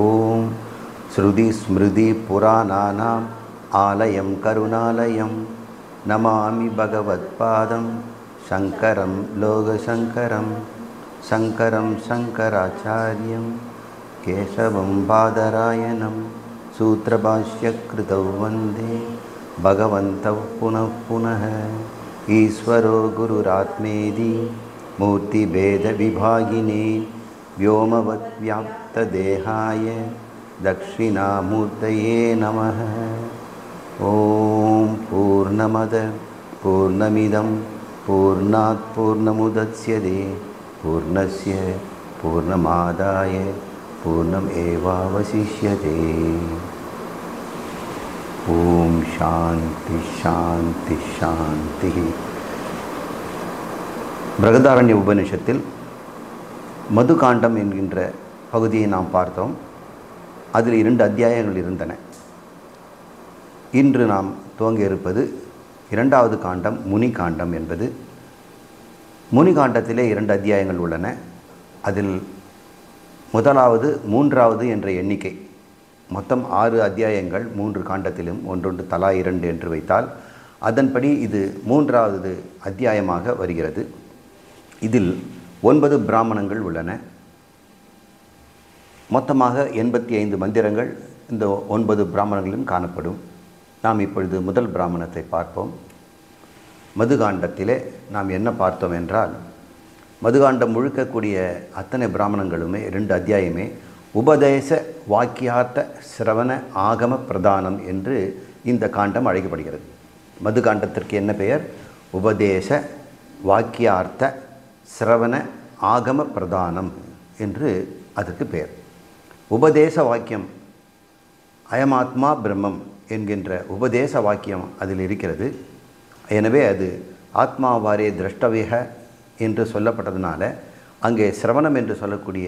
ஓம் ஸ்ருதி ஸ்மிருதி புராணானாம் ஆலயம் கருணாலயம் நமாமி பகவத்பாதம் சங்கரம் லோகசங்கரம் சங்கரம் சங்கராச்சாரியம் கேசவம் பாதராயணம் சூத்ரபாஷ்யக்ருதௌ வந்தே பகவந்தௌ புனः புனः ஈஸ்வரோ குருராத்மேதி மூர்த்திபேதவிபாகினே व्योमवत् व्याप्तदेहाय दक्षिणामूर्तये नमः। ॐ पूर्णमद पूर्णमिदं पूर्णात् पूर्णमुदच्यते पूर्णस्य पूर्णमादाय पूर्णमेवावशिष्यते। ॐ शान्ति शान्ति शान्तिः। बृहदारण्य उपनिषत्तिल மதுகாண்டம் என்கின்ற பகுதியை நாம் பார்த்தோம். அதில் 2 அத்தியாயங்கள் இருந்தன. இன்று நாம் துவங்க இருப்பது 2வது காண்டம் முனி காண்டம் என்பது. முனி காண்டத்திலே 2 அத்தியாயங்கள் உள்ளன. அதில் முதலாவது 3வது என்ற எண்ணிக்கை, மொத்தம் 6 அத்தியாயங்கள் 3 காண்டத்திலும் ஒன்றொன்று தலா 2 என்று வைத்தால் அதன்படி இது 3வது அத்தியாயமாக வருகிறது. இதில் 9 பிராமணங்கள் உள்ளன. மொத்தமாக 85 மந்திரங்கள் இந்த 9 பிராமணங்களிலும் காணப்படும். நாம் இப்பொழுது முதல் பிராமணத்தை பார்ப்போம். மதுகாண்டத்திலே நாம் என்ன பார்த்தோம் என்றால், மதுகாண்டம் முழுக்கக்கூடிய அத்தனை பிராமணங்களுமே 2 அத்தியாயமே உபதேச வாக்கியார்த்த சிரவண ஆகம பிரதானம் என்று இந்த காண்டம் அழைக்கப்படுகிறது. மதுகாண்டத்திற்கு என்ன பெயர்? உபதேச வாக்கியார்த்த சிரவண ஆகம பிரதானம் என்று அதற்கு பெயர். உபதேச வாக்கியம் அயமாத்மா பிரம்மம் என்கின்ற உபதேச வாக்கியம் அதில் இருக்கிறது. எனவே அது ஆத்மாவாரே திரஷ்டவேக என்று சொல்லப்பட்டதுனால அங்கே சிரவணம் என்று சொல்லக்கூடிய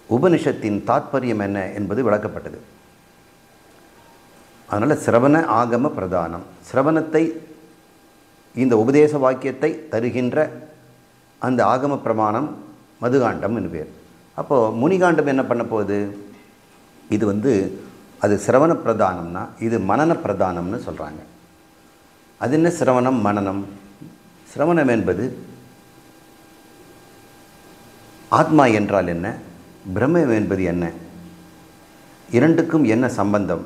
உபனிஷத்தின் தாத்பரியம் என்ன என்பது விளக்கப்பட்டது. அதனால் சிரவண ஆகம பிரதானம், சிரவணத்தை இந்த உபதேச வாக்கியத்தை தருகின்ற அந்த ஆகம பிரமாணம் மதுகாண்டம் என்று பேர். அப்போது முனிகாண்டம் என்ன பண்ண போகுது? இது அது சிரவண பிரதானம்னா இது மனன பிரதானம்னு சொல்கிறாங்க. அது என்ன சிரவணம் மனனம்? சிரவணம் என்பது ஆத்மா என்றால் என்ன, பிரம்மம் என்பது என்ன, இரண்டுக்கும் என்ன சம்பந்தம்,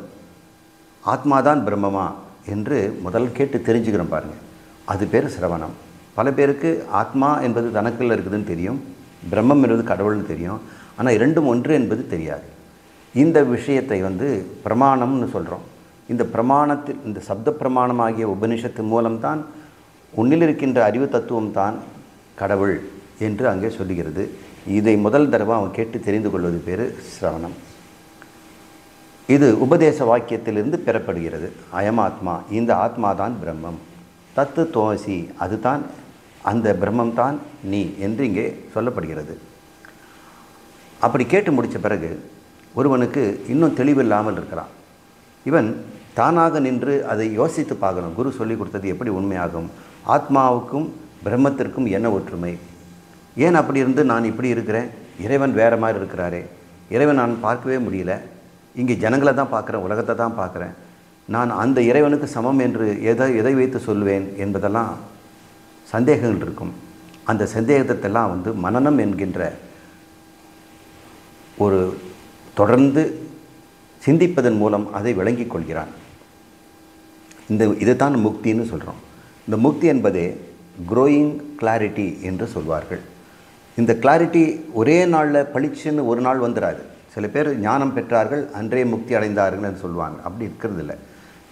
ஆத்மாதான் பிரம்மமா என்று முதல் கேட்டு தெரிஞ்சுக்கிறோம் பாருங்கள். அது பேர் சிரவணம். பல பேருக்கு ஆத்மா என்பது தனக்குள்ள இருக்குதுன்னு தெரியும், பிரம்மம் என்பது கடவுள்னு தெரியும். ஆனால் இரண்டும் ஒன்று என்பது தெரியாது. இந்த விஷயத்தை பிரமாணம்னு சொல்கிறோம். இந்த பிரமாணத்தில், இந்த சப்த பிரமாணமாகிய உபனிஷத்து மூலம்தான் உன்னில் இருக்கின்ற அறிவு தத்துவம் தான் கடவுள் என்று அங்கே சொல்லுகிறது. இதை முதல் தடவை அவன் கேட்டு தெரிந்து கொள்வது பேர் சிரவணம். இது உபதேச வாக்கியத்திலிருந்து பெறப்படுகிறது. அயமாத்மா, இந்த ஆத்மா தான் பிரம்மம். தத்து தோசி, அதுதான் அந்த பிரம்மம் தான் நீ என்று இங்கே சொல்லப்படுகிறது. அப்படி கேட்டு முடித்த பிறகு ஒருவனுக்கு இன்னும் தெளிவில்லாமல் இருக்கிறான். இவன் தானாக நின்று அதை யோசித்து பார்க்கணும். குரு சொல்லி கொடுத்தது எப்படி உண்மையாகும்? ஆத்மாவுக்கும் பிரம்மத்திற்கும் என்ன ஒற்றுமை? ஏன் அப்படி இருந்து நான் இப்படி இருக்கிறேன்? இறைவன் வேறு மாதிரி இருக்கிறாரே, இறைவன் நான் பார்க்கவே முடியல, இங்கே ஜனங்களை தான் பார்க்குறேன், உலகத்தை தான் பார்க்குறேன், நான் அந்த இறைவனுக்கு சமம் என்று எதை வைத்து சொல்வேன் என்பதெல்லாம் சந்தேகங்கள் இருக்கும். அந்த சந்தேகத்தெல்லாம் மனனம் என்கின்ற ஒரு தொடர்ந்து சிந்திப்பதன் மூலம் அதை விளங்கிக் கொள்கிறான். இதைத்தான் முக்தின்னு சொல்கிறோம். இந்த முக்தி என்பதே க்ரோயிங் கிளாரிட்டி என்று சொல்வார்கள். இந்த கிளாரிட்டி ஒரே நாளில் பளிச்சுன்னு ஒரு நாள் வந்துடாது. சில பேர் ஞானம் பெற்றார்கள் அன்றே முக்தி அடைந்தார்கள் என்று சொல்லுவாங்க. அப்படி இருக்கிறது இல்லை.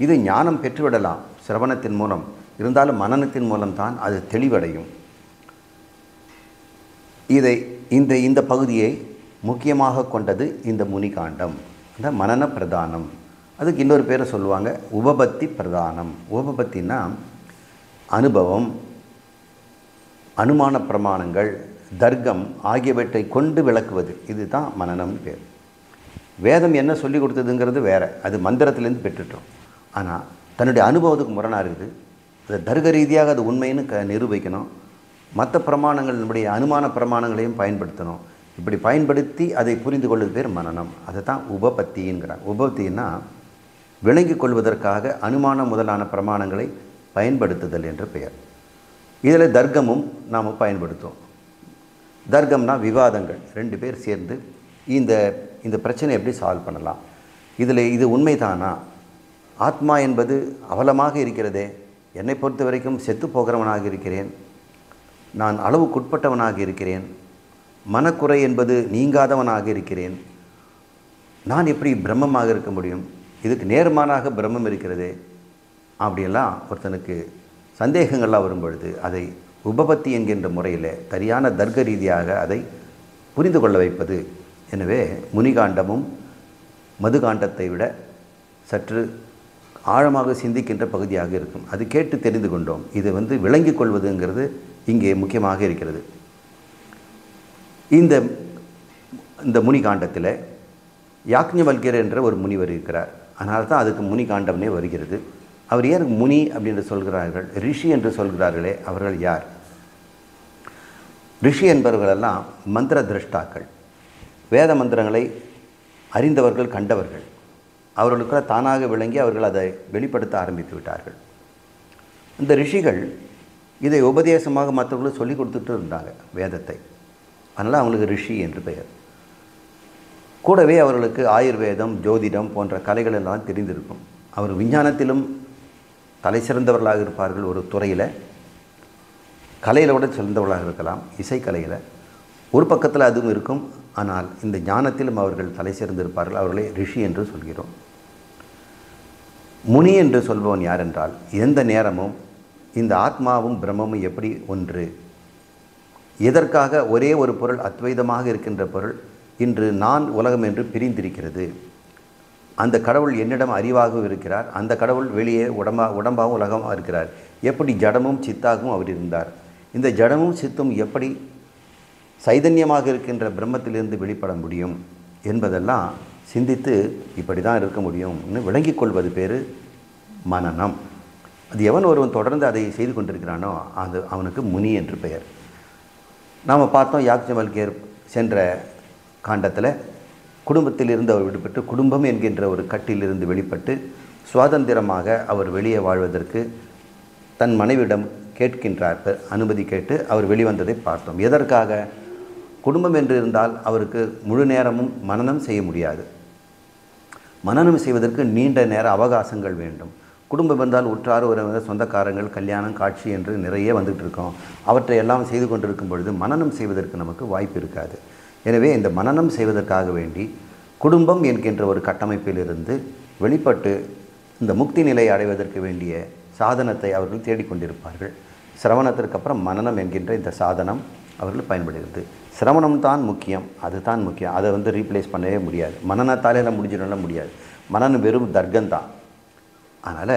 இது ஞானம் பெற்றுவிடலாம் சிரவணத்தின் மூலம், இருந்தாலும் மனனத்தின் மூலம்தான் அது தெளிவடையும். இந்த பகுதியை முக்கியமாக கொண்டது இந்த முனிகாண்டம், அந்த மனன பிரதானம். அதுக்கு இன்னொரு பேரை சொல்லுவாங்க உபபத்தி பிரதானம். உபபத்தின்னா அனுபவம், அனுமான பிரமாணங்கள், தர்க்கம் ஆகியவற்றை கொண்டு விளக்குவது. இதுதான் மனனம்னு பேர். வேதம் என்ன சொல்லி கொடுத்ததுங்கிறது வேறு, அது மந்திரத்திலேருந்து பெற்றுட்டோம். ஆனால் தன்னுடைய அனுபவத்துக்கு முரணாக இருக்குது. அதை தர்க்க ரீதியாக அது உண்மைன்னு நிரூபிக்கணும். மற்ற பிரமாணங்கள், நம்முடைய அனுமான பிரமாணங்களையும் பயன்படுத்தணும். இப்படி பயன்படுத்தி அதை புரிந்து கொள்வது பேர் மனனம். அதை தான் உபபத்திங்கிறாங்க. உபபத்தின்னா விளங்கி கொள்வதற்காக அனுமானம் முதலான பிரமாணங்களை பயன்படுத்துதல் என்று பெயர். இதில் தர்க்கமும் நாம் பயன்படுத்துவோம். தர்க்கம்னா விவாதங்கள். ரெண்டு பேர் சேர்ந்து இந்த பிரச்சனை எப்படி சால்வ் பண்ணலாம், இதில் இது உண்மைதானா, ஆத்மா என்பது அவலமாக இருக்கிறதே, என்னை பொறுத்த வரைக்கும் செத்து போகிறவனாக இருக்கிறேன், நான் அளவுக்குட்பட்டவனாக இருக்கிறேன், மனக்குறை என்பது நீங்காதவனாக இருக்கிறேன், நான் எப்படி பிரம்மமாக இருக்க முடியும், இதுக்கு நேர்மாறாக பிரம்மம் இருக்கிறதே, அப்படியெல்லாம் ஒருத்தனுக்கு சந்தேகங்கள்லாம் வரும்பொழுது அதை உபபத்தி என்கின்ற முறையில் சரியான தர்க்க ரீதியாக அதை புரிந்து கொள்ள வைப்பது. எனவே முனிகாண்டமும் மதுகாண்டத்தை விட சற்று ஆழமாக சிந்திக்கின்ற பகுதியாக இருக்கும். அது கேட்டு தெரிந்து கொண்டோம். இது விளங்கி கொள்வதுங்கிறது இங்கே முக்கியமாக இருக்கிறது. இந்த முனிகாண்டத்தில் யாக்ஞவல்கியர் என்ற ஒரு முனிவர் இருக்கிறார். அதனால தான் அதுக்கு முனிகாண்டம்னே வருகிறது. அவர் ஏன் முனி அப்படின்னு சொல்கிறார்கள், ரிஷி என்று சொல்கிறார்களே, அவர்கள் யார்? ரிஷி என்பவர்களெல்லாம் மந்திர திரஷ்டாக்கள், வேத மந்திரங்களை அறிந்தவர்கள், கண்டவர்கள். அவர்களுக்கு தானாக விளங்கி அவர்கள் அதை வெளிப்படுத்த ஆரம்பித்து விட்டார்கள். இந்த ரிஷிகள் இதை உபதேசமாக மற்றவர்களுக்கு சொல்லிக் கொடுத்துட்டு இருந்தாங்க வேதத்தை. அதனால் அவங்களுக்கு ரிஷி என்று பெயர். கூடவே அவர்களுக்கு ஆயுர்வேதம், ஜோதிடம் போன்ற கலைகள் எல்லாம் தெரிந்திருக்கும். அவர் விஞ்ஞானத்திலும் தலை சிறந்தவர்களாக இருப்பார்கள். ஒரு துறையில் கலையில் கூட சிறந்தவர்களாக இருக்கலாம், இசைக்கலையில் ஒரு பக்கத்தில் அதுவும் இருக்கும். ஆனால் இந்த ஞானத்திலும் அவர்கள் தலை சிறந்திருப்பார்கள். அவர்களை ரிஷி என்று சொல்கிறோம். முனி என்று சொல்பவன் யார் என்றால், எந்த நேரமும் இந்த ஆத்மாவும் பிரம்மமும் எப்படி ஒன்று, எதற்காக ஒரே ஒரு பொருள் அத்வைதமாக இருக்கின்ற பொருள் இன்று நான் உலகம் என்று பிரிந்திருக்கிறது, அந்த கடவுள் என்னிடம் அறிவாகவும் இருக்கிறார், அந்த கடவுள் வெளியே உடம்பாகவும் உலகமாக இருக்கிறார், எப்படி ஜடமும் சித்தாகவும் அவர் இருந்தார், இந்த ஜடமும் சித்தும் எப்படி சைதன்யமாக இருக்கின்ற பிரம்மத்திலிருந்து வெளிப்பட முடியும் என்பதெல்லாம் சிந்தித்து இப்படி தான் இருக்க முடியும்னு விளங்கிக் கொள்வது பேர் மனனம். அது எவன் ஒருவன் தொடர்ந்து அதை செய்து கொண்டிருக்கிறானோ அது அவனுக்கு முனி என்று பெயர். நாம் பார்த்தோம், யாக்ஞவல்கியர் சென்ற காண்டத்தில் குடும்பத்திலிருந்து அவர் விடுபட்டு குடும்பம் என்கின்ற ஒரு கட்டிலிருந்து வெளிப்பட்டு சுதந்திரமாக அவர் வெளியே வாழ்வதற்கு தன் மனைவியிடம் கேட்கின்றார். அனுமதி கேட்டு அவர் வெளிவந்ததை பார்த்தோம். எதற்காக? குடும்பம் என்று இருந்தால் அவருக்கு முழு நேரமும் மனனம் செய்ய முடியாது. மனனம் செய்வதற்கு நீண்ட நேர அவகாசங்கள் வேண்டும். குடும்பம் என்றால் உற்றார் உறவினர், சொந்தக்காரங்கள், கல்யாணம், காட்சி என்று நிறைய வந்துகிட்டு இருக்கோம். அவற்றை எல்லாம் செய்து கொண்டிருக்கும் பொழுது மனனம் செய்வதற்கு நமக்கு வாய்ப்பு இருக்காது. எனவே இந்த மனனம் செய்வதற்காக வேண்டி குடும்பம் என்கின்ற ஒரு கட்டமைப்பிலிருந்து வெளிப்பட்டு இந்த முக்தி நிலையை அடைவதற்கு வேண்டிய சாதனத்தை அவர்கள் தேடிக்கொண்டிருப்பார்கள். சிரவணத்திற்கு அப்புறம் மனனம் என்கின்ற இந்த சாதனம் அவர்கள் பயன்படுகிறது. சிரவணம் தான் முக்கியம், அதுதான் முக்கியம். அதை ரீப்ளேஸ் பண்ணவே முடியாது. மனனத்தாலே நம்ம முடிஞ்சிடலாம் முடியாது. மனனம் வெறும் தர்க்கம்தான். அதனால்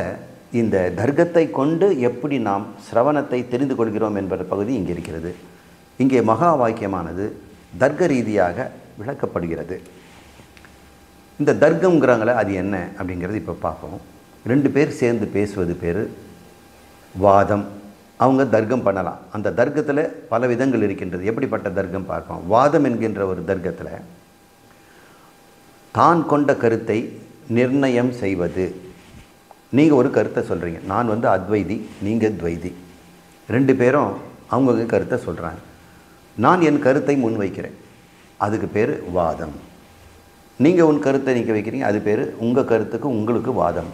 இந்த தர்க்கத்தை கொண்டு எப்படி நாம் சிரவணத்தை தெரிந்து கொள்கிறோம் என்பது பகுதி இங்கே இருக்கிறது. இங்கே மகா வாக்கியமானது தர்க்க ரீதியாக விளக்கப்படுகிறது. இந்த தர்க்கங்கிறாங்களே அது என்ன அப்படிங்கிறது இப்போ பார்ப்போம். ரெண்டு பேர் சேர்ந்து பேசுவது பேர் வாதம். அவங்க தர்க்கம் பண்ணலாம். அந்த தர்க்கத்தில் பல விதங்கள் இருக்கின்றது. எப்படிப்பட்ட தர்க்கம் பார்ப்போம். வாதம் என்கின்ற ஒரு தர்க்கத்தில் தான் கொண்ட கருத்தை நிர்ணயம் செய்வது. நீங்கள் ஒரு கருத்தை சொல்கிறீங்க, நான் அத்வைதி, நீங்கள் துவைதி, ரெண்டு பேரும் அவங்கவுங்க கருத்தை சொல்கிறாங்க. நான் என் கருத்தை முன்வைக்கிறேன், அதுக்கு பேர் வாதம். நீங்கள் உன் கருத்தை நீங்கள் வைக்கிறீங்க, அது பேர் உங்கள் கருத்துக்கு உங்களுக்கு வாதம்.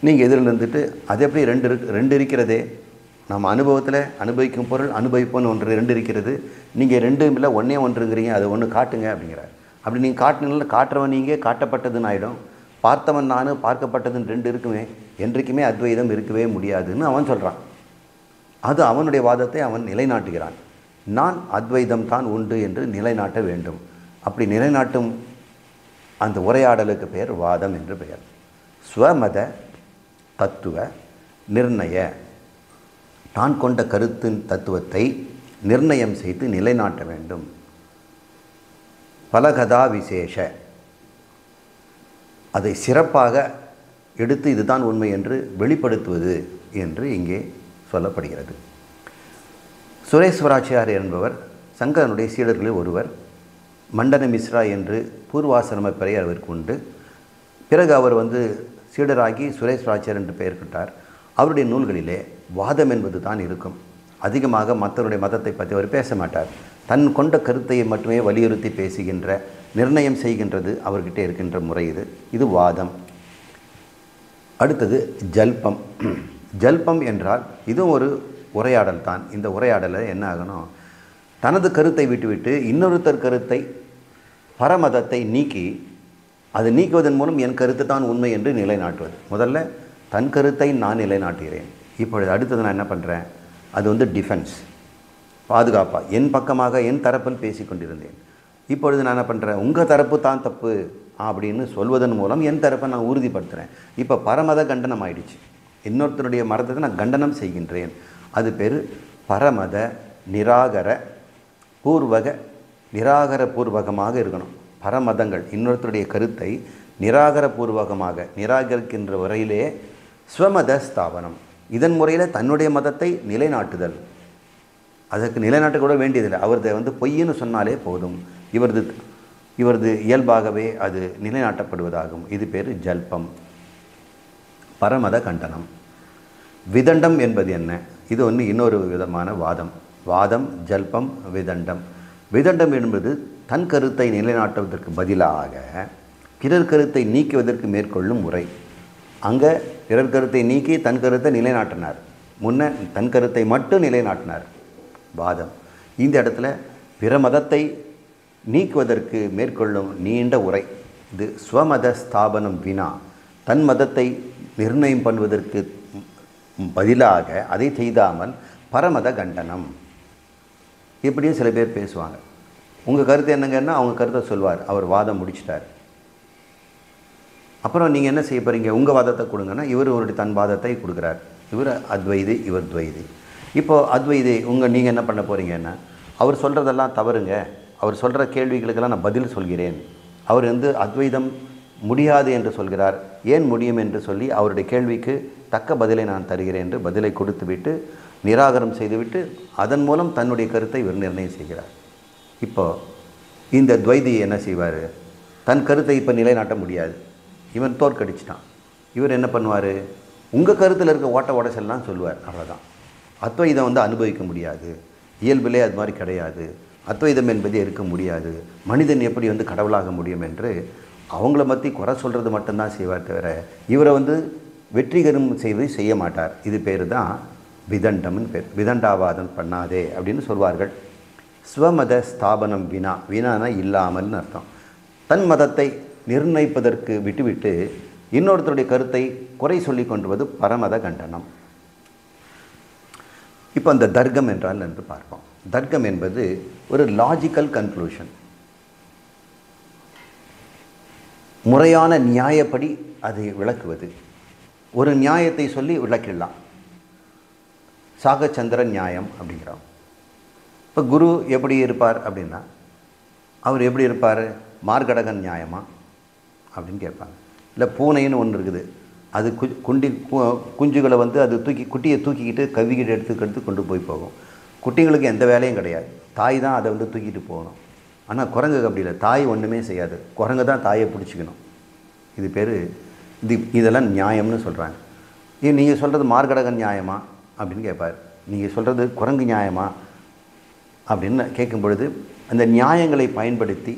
நீங்கள் எதிரில் இருந்துட்டு அது எப்படி ரெண்டு இருக்கிறதே, நம்ம அனுபவத்தில் அனுபவிக்கும் பொருள் அனுபவிப்போன்னு ஒன்று ரெண்டு இருக்கிறது, நீங்கள் ரெண்டும் இல்லை ஒன்றே ஒன்றுங்கிறீங்க, அது ஒன்று காட்டுங்க அப்படிங்கிறார். அப்படி நீங்கள் காட்டினால காட்டுறவன் நீங்கள், காட்டப்பட்டதுன்னு ஆகிடும். பார்த்தவன் நான், பார்க்கப்பட்டதுன்னு ரெண்டு இருக்குமே, என்றைக்குமே அத்வைதம் இருக்கவே முடியாதுன்னு அவன் சொல்கிறான். அது அவனுடைய வாதத்தை அவன் நிலைநாட்டுகிறான். நான் அத்வைதம் தான் உண்டு என்று நிலைநாட்ட வேண்டும். அப்படி நிலைநாட்டும் அந்த உரையாடலுக்கு பெயர் வாதம் என்று பெயர். ஸ்வமத தத்துவ நிர்ணய, தான் கொண்ட கருத்தின் தத்துவத்தை நிர்ணயம் செய்து நிலைநாட்ட வேண்டும். பலகதா விசேஷ, அதை சிறப்பாக எடுத்து இதுதான் உண்மை என்று வெளிப்படுத்துவது என்று இங்கே சொல்லப்படுகிறது. சுரேஸ்வராச்சாரியர் என்பவர் சங்கரனுடைய சீடர்களில் ஒருவர். மண்டன மிஸ்ரா என்று பூர்வாசிரம பெயர் அவருக்கு உண்டு. பிறகு அவர் சீடராகி சுரேஸ்வராச்சார் என்று பெயர் பெற்றார். அவருடைய நூல்களிலே வாதம் என்பது தான் இருக்கும். அதிகமாக மற்றவருடைய மதத்தை பற்றி அவர் பேச மாட்டார். தன் கொண்ட கருத்தையை மட்டுமே வலியுறுத்தி பேசுகின்ற, நிர்ணயம் செய்கின்றது அவர்கிட்ட இருக்கின்ற முறை இது. இது வாதம். அடுத்தது ஜல்பம். ஜல்பம் என்றால் இதுவும் ஒரு உரையாடல் தான். இந்த உரையாடலில் என்ன ஆகணும், தனது கருத்தை விட்டுவிட்டு இன்னொருத்தர் கருத்தை, பரமதத்தை நீக்கி, அதை நீக்குவதன் மூலம் என் கருத்து தான் உண்மை என்று நிலைநாட்டுவது. முதல்ல தன் கருத்தை நான் நிலைநாட்டுகிறேன். இப்பொழுது அடுத்தது நான் என்ன பண்ணுறேன், அது டிஃபென்ஸ், பாதுகாப்பாக என் பக்கமாக என் தரப்பில் பேசி கொண்டிருந்தேன். இப்பொழுது நான் என்ன பண்ணுறேன், உங்கள் தரப்பு தான் தப்பு அப்படின்னு சொல்வதன் மூலம் என் தரப்பை நான் உறுதிப்படுத்துகிறேன். இப்போ பரமத கண்டனம் ஆயிடுச்சு. இன்னொருத்தருடைய மதத்தை நான் கண்டனம் செய்கின்றேன். அது பேர் பரமத நிராகர பூர்வக. நிராகர பூர்வகமாக இருக்கணும். பரமதங்கள் இன்னொருத்தருடைய கருத்தை நிராகரபூர்வகமாக நிராகரிக்கின்ற வரையிலே ஸ்வமத ஸ்தாபனம். இதன் முறையில் தன்னுடைய மதத்தை நிலைநாட்டுதல். அதற்கு நிலைநாட்ட கூட வேண்டியதில்லை. அவரது பொய்ன்னு சொன்னாலே போதும். இவரது இயல்பாகவே அது நிலைநாட்டப்படுவதாகும். இது பேர் ஜல்பம், பரமத கண்டனம். விதண்டம் என்பது என்ன, இது இன்னொரு விதமான வாதம். வாதம், ஜல்பம், விதண்டம். விதண்டம் என்பது தன் கருத்தை நிலைநாட்டுவதற்கு பதிலாக பிறர் கருத்தை நீக்குவதற்கு மேற்கொள்ளும் முறை. அங்கே பிறர் கருத்தை நீக்கி தன் கருத்தை நிலைநாட்டினார். முன்ன தன் கருத்தை மட்டும் நிலைநாட்டினார், வாதம். இந்த இடத்துல பிற மதத்தை நீக்குவதற்கு மேற்கொள்ளும் நீண்ட உரை. இது ஸ்வமத ஸ்தாபனம் வினா. தன் மதத்தை நிர்ணயம் பண்ணுவதற்கு பதிலாக அதை செய்தாமல் பரமத கண்டனம். இப்படியும் சில பேர் பேசுவாங்க. உங்கள் கருத்து என்னங்கன்னா அவங்க கருத்தை சொல்வார். அவர் வாதம் முடிச்சிட்டார். அப்புறம் நீங்கள் என்ன செய்ய போகிறீங்க, உங்கள் வாதத்தை கொடுங்கன்னா இவர் அவருடைய தன் வாதத்தை கொடுக்குறார். இவர் அத்வைதி, இவர் துவைதி. இப்போது அத்வைதி நீங்கள் என்ன பண்ண போகிறீங்கன்னா, அவர் சொல்கிறதெல்லாம் தவறுங்க, அவர் சொல்கிற கேள்விகளுக்கெல்லாம் நான் பதில் சொல்கிறேன். அவர் அத்வைதம் முடியாது என்று சொல்கிறார், ஏன் முடியும் என்று சொல்லி அவருடைய கேள்விக்கு தக்க பதிலை நான் தருகிறேன் என்று பதிலை கொடுத்துவிட்டு நிராகரம் செய்துவிட்டு அதன் மூலம் தன்னுடைய கருத்தை இவர் நிர்ணயம் செய்கிறார். இப்போது இந்த துவைதி என்ன செய்வார், தன் கருத்தை இப்போ நிலைநாட்ட முடியாது, இவன் தோற்கடிச்சிட்டான். இவர் என்ன பண்ணுவார், உங்கள் கருத்தில் இருக்க ஓட்ட உடச்சல்லாம் சொல்லுவார். அவ்வளோதான். அத்வைதம் அனுபவிக்க முடியாது, இயல்பிலே அது மாதிரி கிடையாது, அத்வைதம் என்பது இருக்க முடியாது, மனிதன் எப்படி கடவுளாக முடியும் என்று அவங்கள பற்றி குறை சொல்கிறது மட்டும்தான் செய்வார் தவிர இவரை வெற்றிகரம் செய்ய மாட்டார். இது பேர் தான் விதண்டம்னு பேர். விதண்டாவாதம் பண்ணாதே அப்படின்னு சொல்வார்கள். ஸ்வமத ஸ்தாபனம் வினா. வினானா இல்லாமல்னு அர்த்தம். தன் மதத்தை நிர்ணயிப்பதற்கு விட்டுவிட்டு இன்னொருத்தருடைய கருத்தை குறை சொல்லி கொண்டுவது பரமத கண்டனம். இப்போ அந்த தர்க்கம் என்றால் என்று பார்ப்போம். தர்க்கம் என்பது ஒரு லாஜிக்கல் கன்க்ளூஷன். முறையான நியாயப்படி அதை விளக்குவது. ஒரு நியாயத்தை சொல்லி விளக்கிடலாம். சாகச்சந்திர நியாயம் அப்படிங்கிறோம். இப்போ குரு எப்படி இருப்பார் அப்படின்னா, அவர் எப்படி இருப்பார், மார்கடகன் நியாயமா அப்படின்னு கேட்பாங்க. இல்லை பூனைன்னு ஒன்று இருக்குது, அது குஞ்சுகளை அது குட்டியை தூக்கிக்கிட்டு கவிக்கிட்டு எடுத்து கொண்டு போகும். குட்டிங்களுக்கு எந்த வேலையும் கிடையாது, தாய் தான் அதை தூக்கிட்டு போகணும். ஆனால் குரங்குக்கு அப்படி இல்லை, தாய் ஒன்றுமே செய்யாது, குரங்கு தான் தாயை பிடிச்சிக்கணும். இது பேர் இதெல்லாம் நியாயம்னு சொல்கிறாங்க. ஏன் நீங்கள் சொல்கிறது மார்கடகன் நியாயமா அப்படின்னு கேட்பார். நீங்கள் சொல்கிறது குரங்கு நியாயமா அப்படின்னு கேட்கும் பொழுது அந்த நியாயங்களை பயன்படுத்தி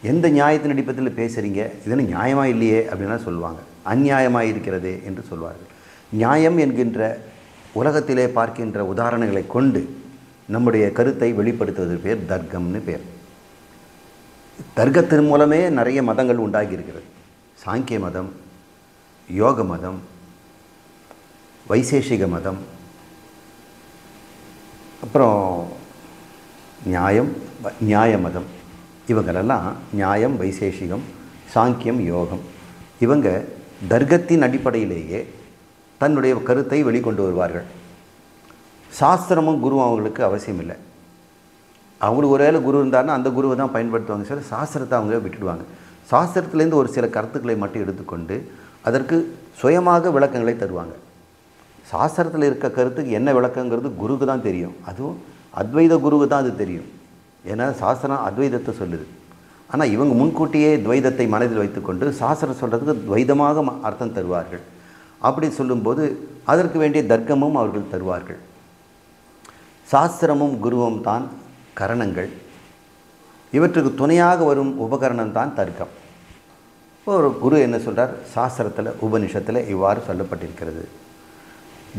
எந்த நியாயத்தின் அடிப்படையில் பேசுகிறீங்க, இதெல்லாம் நியாயமாக இல்லையே அப்படின்னா சொல்லுவாங்க. அந்நியாயமாக இருக்கிறதே என்று சொல்வார்கள். நியாயம் என்கின்ற உலகத்திலே பார்க்கின்ற உதாரணங்களை கொண்டு நம்முடைய கருத்தை வெளிப்படுத்துவது பேர் தர்க்கம்னு பேர். தர்க்கத்தின் மூலமே நிறைய மதங்கள் உண்டாகி இருக்கிறது. சாங்கிய மதம், யோக மதம், வைசேஷிக மதம், அப்புறம் நியாய மதம். இவங்களெல்லாம் நியாயம், வைசேஷிகம், சாங்கியம், யோகம், இவங்க தர்க்கத்தின் அடிப்படையிலேயே தன்னுடைய கருத்தை வெளிக்கொண்டு வருவார்கள். சாஸ்திரமும் குருவும் அவங்களுக்கு அவசியம் இல்லை. அவங்களுக்கு ஒரு வேளை குரு இருந்தாருன்னா அந்த குருவை தான் பயன்படுத்துவாங்க. சார் சாஸ்திரத்தை அவங்க விட்டுடுவாங்க. சாஸ்திரத்துலேருந்து ஒரு சில கருத்துக்களை மட்டும் எடுத்துக்கொண்டு அதற்கு சுயமாக விளக்கங்களை தருவாங்க. சாஸ்திரத்தில் இருக்க கருத்துக்கு என்ன விளக்கங்கிறது குருக்கு தான் தெரியும். அதுவும் அத்வைத குருவுக்கு தான் அது தெரியும். ஏன்னா சாஸ்திரம் அத்வைதத்தை சொல்லுது. ஆனால் இவங்க முன்கூட்டியே துவைதத்தை மனதில் வைத்துக்கொண்டு சாஸ்திரம் சொல்கிறதுக்கு துவைதமாக அர்த்தம் தருவார்கள். அப்படி சொல்லும்போது அதற்கு வேண்டிய தர்க்கமும் அவர்கள் தருவார்கள். சாஸ்திரமும் குருவும் தான் கரணங்கள். இவற்றுக்கு துணையாக வரும் உபகரணம் தான் தர்க்கம். ஒரு குரு என்ன சொல்கிறார்? சாஸ்திரத்தில் உபனிஷத்தில் இவ்வாறு சொல்லப்பட்டிருக்கிறது.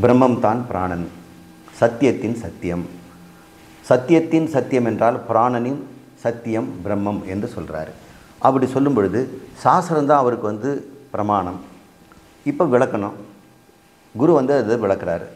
பிரம்மம் தான் பிராணன், சத்தியத்தின் சத்தியம். சத்தியத்தின் சத்தியம் என்றால் பிராணனின் சத்தியம் பிரம்மம் என்று சொல்கிறாரு. அப்படி சொல்லும் பொழுது சாஸ்திரம்தான் அவருக்கு பிரமாணம். இப்போ விளக்கணும், குரு அதை விளக்குறாரு.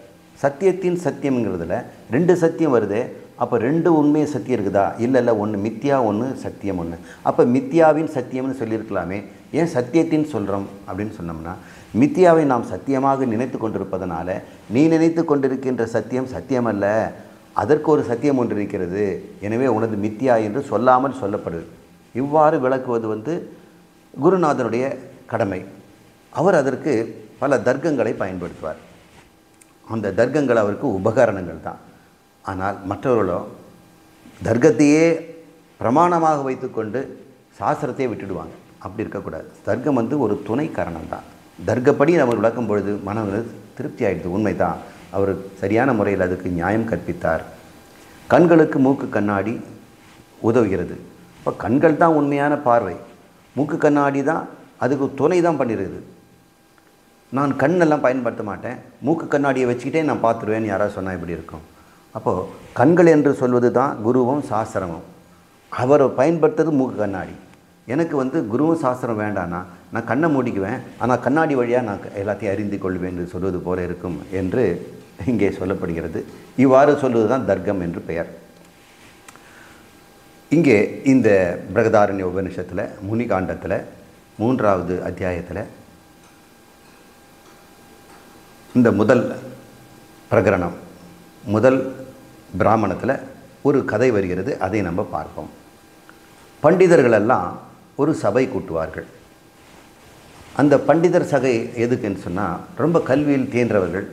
சத்தியத்தின் சத்தியம்ங்கிறதுல 2 சத்தியம் வருது. அப்போ 2 உண்மை சத்தியம் இருக்குதா? இல்லை, ஒன்று மித்தியா, ஒன்று சத்தியம். ஒன்று அப்போ மித்தியாவின் சத்தியம்னு சொல்லியிருக்கலாமே, ஏன் சத்தியத்தின் சொல்கிறோம் அப்படின்னு சொன்னோம்னா, மித்தியாவை நாம் சத்தியமாக நினைத்து கொண்டிருப்பதனால நீ நினைத்து கொண்டிருக்கின்ற சத்தியம் சத்தியமல்ல, அதற்கு ஒரு சத்தியம் ஒன்று இருக்கிறது, எனவே உனது மித்தியா என்று சொல்லாமல் சொல்லப்படுது. இவ்வாறு விளக்குவது குருநாதனுடைய கடமை. அவர் அதற்கு பல தர்க்கங்களை பயன்படுத்துவார். அந்த தர்க்கங்கள் அவருக்கு உபகரணங்கள் தான். ஆனால் மற்றவர்களோ தர்க்கத்தையே பிரமாணமாக வைத்துக்கொண்டு சாஸ்திரத்தையே விட்டுடுவாங்க. அப்படி இருக்கக்கூடாது. தர்க்கம் ஒரு துணை காரணம் தான். தர்க்கப்படி நம்ம விளக்கும் பொழுது மனம் திருப்தி ஆகிடுது. உண்மை தான், அவர் சரியான முறையில் அதுக்கு நியாயம் கற்பித்தார். கண்களுக்கு மூக்கு கண்ணாடி உதவுகிறது. இப்போ கண்கள் தான் உண்மையான பார்வை, மூக்கு கண்ணாடி தான் அதுக்கு துணை தான் பண்ணிடுது. நான் கண்ணெல்லாம் பயன்படுத்த மாட்டேன், மூக்கு கண்ணாடியை வச்சுக்கிட்டே நான் பார்த்துருவேன்னு யாராவது சொன்னால் இப்படி இருக்கும். அப்போது கண்கள் என்று சொல்வது தான் குருவும் சாஸ்திரமும். அவரை பயன்படுத்துறது மூக்கு கண்ணாடி. எனக்கு குருவும் சாஸ்திரம் வேண்டான்னா நான் கண்ணை மூடிக்குவேன், ஆனால் கண்ணாடி வழியாக நான் எல்லாத்தையும் அறிந்து கொள்வேன் என்று சொல்வது போல இருக்கும் என்று இங்கே சொல்லப்படுகிறது. இவ்வாறு சொல்வது தான் தர்க்கம் என்று பெயர். இங்கே இந்த பிரகதாரண்ய உபனிஷத்தில் முனிகாண்டத்தில் 3வது அத்தியாயத்தில் இந்த முதல் பிரகரணம், முதல் பிராமணத்தில் ஒரு கதை வருகிறது. அதை நம்ம பார்ப்போம். பண்டிதர்களெல்லாம் ஒரு சபை கூட்டுவார்கள். அந்த பண்டிதர் சபை எதுக்குன்னு சொன்னால், ரொம்ப கல்வியில் தேர்ந்தவர்கள்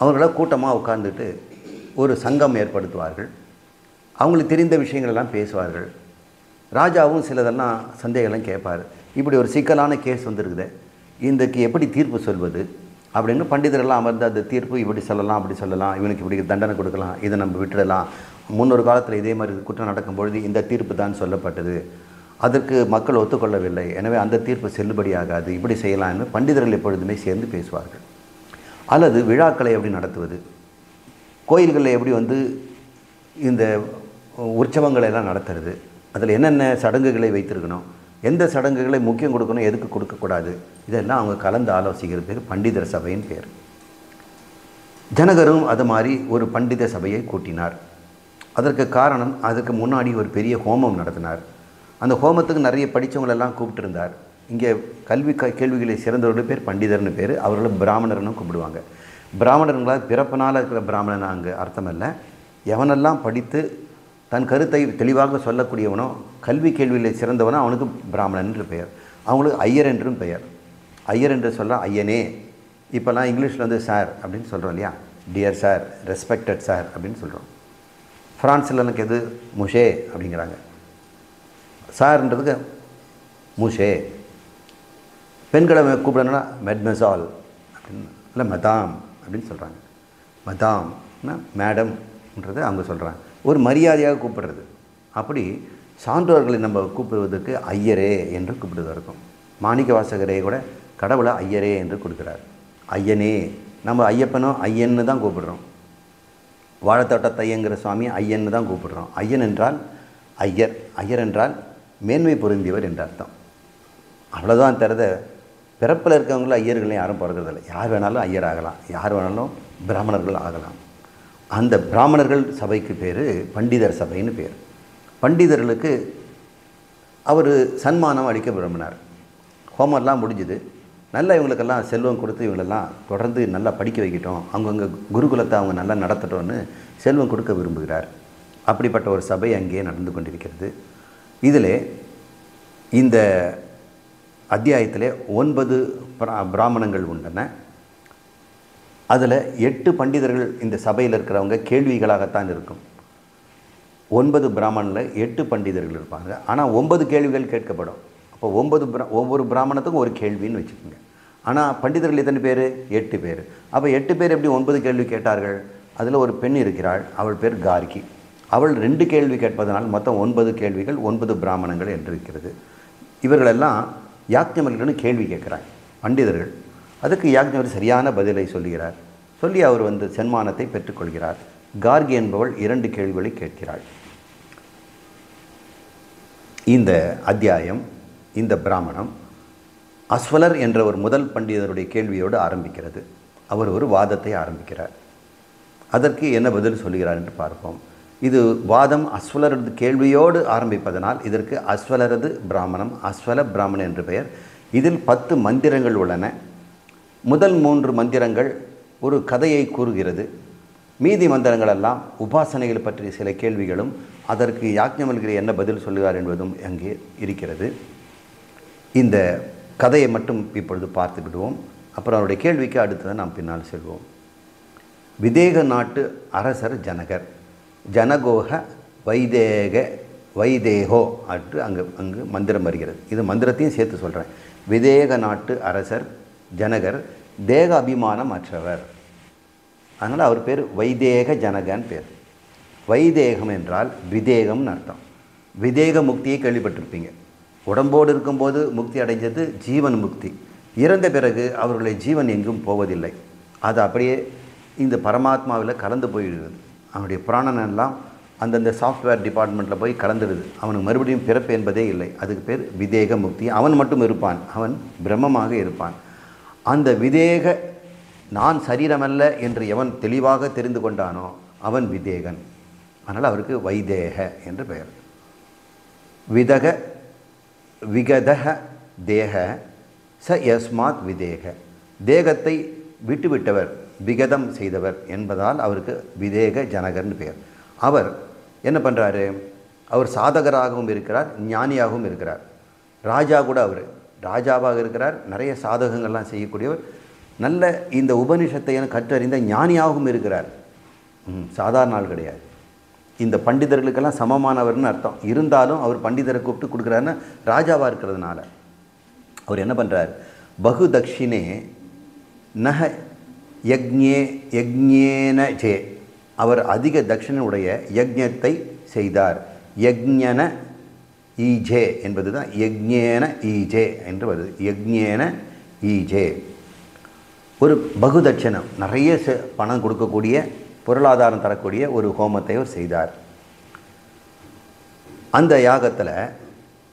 அவங்கள கூட்டமாக உட்கார்ந்துட்டு ஒரு சங்கம் ஏற்படுத்துவார்கள். அவங்களுக்கு தெரிந்த விஷயங்களெல்லாம் பேசுவார்கள். ராஜாவும் சிலதெல்லாம் சந்தேகம்லாம் கேட்பார். இப்படி ஒரு சிக்கலான கேஸ் வந்துருக்குது, இதுக்கு எப்படி தீர்ப்பு சொல்வது அப்படின்னு பண்டிதரெல்லாம் அமர்ந்து அந்த தீர்ப்பு இப்படி சொல்லலாம், அப்படி சொல்லலாம், இவனுக்கு இப்படி தண்டனை கொடுக்கலாம், இதை நம்ம விட்டுடலாம். முன்னொரு காலத்தில் இதே மாதிரி குற்றம் நடக்கும்பொழுது இந்த தீர்ப்பு தான் சொல்லப்பட்டது, அதற்கு மக்கள் ஒத்துக்கொள்ளவில்லை, எனவே அந்த தீர்ப்பு செல்லுபடியாகாது, இப்படி செய்யலாம்னு பண்டிதர்கள் எப்பொழுதுமே சேர்ந்து பேசுவார்கள். அல்லது விழாக்களை எப்படி நடத்துவது, கோயில்களில் எப்படி இந்த உற்சவங்களை எல்லாம் நடத்துறது, அதில் என்னென்ன சடங்குகளை வைத்திருக்கணும், எந்த சடங்குகளை முக்கியம் கொடுக்கணும், எதுக்கு கொடுக்கக்கூடாது, இதெல்லாம் அவங்க கலந்து ஆலோசிக்கிற பேர் பண்டிதர் சபையின் பேர். ஜனகரும் அது மாதிரி ஒரு பண்டித சபையை கூட்டினார். அதற்கு காரணம், அதுக்கு முன்னாடி ஒரு பெரிய ஹோமம் நடத்தினார். அந்த ஹோமத்துக்கு நிறைய படித்தவங்களெல்லாம் கூப்பிட்டுருந்தார். இங்கே கேள்விகளை சிறந்தவர்கள் பேர் பண்டிதர்னு பேர். அவர்களை பிராமணர்னு கூப்பிடுவாங்க. பிராமணர்களால் பிறப்பினால் இருக்கிற பிராமணன் அங்கே அர்த்தம் இல்லை. எவனெல்லாம் படித்து தன் கருத்தை தெளிவாக சொல்லக்கூடியவனோ, கல்வி கேள்வியில் சிறந்தவனோ அவனுக்கு பிராமணன் என்று பெயர். அவங்களுக்கு ஐயர் என்றும் பெயர். ஐயர் என்று சொல்ல ஐயனே. இப்போல்லாம் இங்கிலீஷில் சார் அப்படின்னு சொல்கிறோம் இல்லையா, டியர் சார், ரெஸ்பெக்டட் சார் அப்படின்னு சொல்கிறோம். ஃப்ரான்ஸில் எனக்கு எது முஷே அப்படிங்கிறாங்க. சார்ன்றதுக்கு முஷே. பெண்களை கூப்பிடணுன்னா மெட்மெசால் அப்படின்னு, இல்லை மதாம் அப்படின்னு சொல்கிறாங்க. மதாம்னா மேடம்ன்றது அவங்க சொல்கிறாங்க, ஒரு மரியாதையாக கூப்பிடுறது. அப்படி சான்றோர்களை நம்ம கூப்பிடுவதற்கு ஐயரே என்று கூப்பிடுவது இருக்கும். மாணிக்க வாசகரே கூட கடவுளை ஐயரே என்று கொடுக்குறார். ஐயனே, நம்ம ஐயப்பனோ ஐயன்னு தான் கூப்பிடுறோம். வாழைத்தோட்ட ஐயங்கிற சுவாமி ஐயன்னு தான் கூப்பிடுறோம். ஐயன் என்றால் ஐயர், ஐயர் என்றால் மேன்மை பொருந்தியவர் என்ற அர்த்தம். அவ்வளோதான் தவிர பிறப்பில் இருக்கவங்கள ஐயர்களையும் யாரும் பிறக்கிறதில்லை. யார் வேணாலும் ஐயர் ஆகலாம், யார் வேணாலும் பிராமணர்கள் ஆகலாம். அந்த பிராமணர்கள் சபைக்கு பேர் பண்டிதர் சபைன்னு பேர். பண்டிதர்களுக்கு அவர் சன்மானம் அளிக்க விரும்பினார். ஹோமர்லாம் முடிஞ்சுது. நல்லா இவங்களுக்கெல்லாம் செல்வம் கொடுத்து இவங்களெல்லாம் தொடர்ந்து நல்லா படிக்க வைக்கட்டும், அவங்கவுங்க குருகுலத்தை அவங்க நல்லா நடத்தட்டோன்னு செல்வம் கொடுக்க விரும்புகிறார். அப்படிப்பட்ட ஒரு சபை அங்கே நடந்து கொண்டிருக்கிறது. இதில் இந்த அத்தியாயத்தில் 9 பிராமணங்கள் உண்டன. அதில் 8 பண்டிதர்கள் இந்த சபையில் இருக்கிறவங்க கேள்விகளாகத்தான் இருக்கும். 9 பிராமணில் 8 பண்டிதர்கள் இருப்பாங்க. ஆனால் 9 கேள்விகள் கேட்கப்படும். அப்போ ஒவ்வொரு பிராமணத்துக்கும் ஒரு கேள்வின்னு வச்சுக்கோங்க. ஆனால் பண்டிதர்கள் எத்தனை பேர்? 8 பேர். அப்போ 8 பேர் எப்படி 9 கேள்வி கேட்டார்கள்? அதில் ஒரு பெண் இருக்கிறாள், அவள் பேர் கார்கி. அவள் 2 கேள்வி கேட்பதனால் மொத்தம் 9 கேள்விகள், 9 பிராமணங்கள் என்று இருக்கிறது. இவர்களெல்லாம் யாக்ஞவல்யன்னு கேள்வி கேட்குறாங்க பண்டிதர்கள். அதுக்கு யாக்ஞவல்யர் சரியான பதிலை சொல்லுகிறார். சொல்லி அவர் சன்மானத்தை பெற்றுக்கொள்கிறார். கார்கி என்பவள் 2 கேள்விகளை கேட்கிறாள். இந்த அத்தியாயம், இந்த பிராமணம் அஸ்வலர் என்ற ஒரு முதல் பண்டிதருடைய கேள்வியோடு ஆரம்பிக்கிறது. அவர் ஒரு வாதத்தை ஆரம்பிக்கிறார். அதற்கு என்ன பதில் சொல்கிறார் என்று பார்ப்போம். இது வாதம் அஸ்வலரது கேள்வியோடு ஆரம்பிப்பதனால் இதற்கு அஸ்வலரது பிராமணம், அஸ்வல பிராமணன் என்று பெயர். இதில் 10 மந்திரங்கள் உள்ளன. முதல் 3 மந்திரங்கள் ஒரு கதையை கூறுகிறது. மீதி மந்திரங்களெல்லாம் உபாசனைகள் பற்றிய சில கேள்விகளும் அதற்கு யாக்ஞவல்யர் என்ன பதில் சொல்லுவார் என்பதும் அங்கே இருக்கிறது. இந்த கதையை மட்டும் இப்பொழுது பார்த்து விடுவோம். அப்புறம் அவருடைய கேள்விக்கு அடுத்ததை நாம் பின்னால் செல்வோம். விதேக நாட்டு அரசர் ஜனகர். ஜனகோக வைதேகோ அன்று அங்கு மந்திரம் வருகிறது. இது மந்திரத்தையும் சேர்த்து சொல்கிறேன். விதேக நாட்டு அரசர் ஜனகர் தேக அபிமானம் அற்றவர். அதனால் அவர் பேர் வைதேக ஜனகன் பேர். வைதேகம் என்றால் விதேகம்னு அர்த்தம். விதேக முக்தியை கேள்விப்பட்டிருப்பீங்க. உடம்போடு இருக்கும்போது முக்தி அடைஞ்சது ஜீவன் முக்தி. இறந்த பிறகு அவர்களுடைய ஜீவன் எங்கும் போவதில்லை. அது அப்படியே இந்த பரமாத்மாவில் கலந்து போயிடுது. அவனுடைய பிராணன் எல்லாம் அந்தந்த சாஃப்ட்வேர் டிபார்ட்மெண்ட்டில் போய் கலந்துடுது. அவனுக்கு மறுபடியும் பிறப்பு என்பதே இல்லை. அதுக்கு பேர் விதேக முக்தி. அவன் மட்டும் இருப்பான், அவன் பிரம்மமாக இருப்பான். அந்த விதேக நான் சரீரமல்ல என்று எவன் தெளிவாக தெரிந்து கொண்டானோ அவன் விதேகன். அதனால் அவருக்கு வைதேக என்று பெயர். விகதக தேக ச யஸ்மாத் விதேக. தேகத்தை விட்டுவிட்டவர், விகதம் செய்தவர் என்பதால் அவருக்கு விதேக ஜனகர்னு பெயர். அவர் என்ன பண்ணுறாரு? அவர் சாதகராகவும் இருக்கிறார், ஞானியாகவும் இருக்கிறார். ராஜா கூட அவர் ராஜாவாக இருக்கிறார். நிறைய சாதகங்கள்லாம் செய்யக்கூடியவர். நல்ல இந்த உபனிஷத்தை கற்றறிந்த ஞானியாகவும் இருக்கிறார். சாதாரண ஆள் கிடையாது. இந்த பண்டிதர்களுக்கெல்லாம் சமமானவர்னு அர்த்தம். இருந்தாலும் அவர் பண்டிதரை கூப்பிட்டு கொடுக்குறாருன்னா ராஜாவாக இருக்கிறதுனால அவர் என்ன பண்ணுறார்? பகு தக்ஷினே நக யக்ஞேன ஜே. அவர் அதிக தட்சிணையுடைய யக்ஞத்தை செய்தார். யக்ஞன ஈஜே என்பது தான் யக்ஞேன ஈஜே என்று வருது. யக்ஞேன ஈஜே ஒரு பகுதட்சணம், நிறைய பணம் கொடுக்கக்கூடிய, பொருளாதாரம் தரக்கூடிய ஒரு ஹோமத்தை அவர் செய்தார். அந்த யாகத்தில்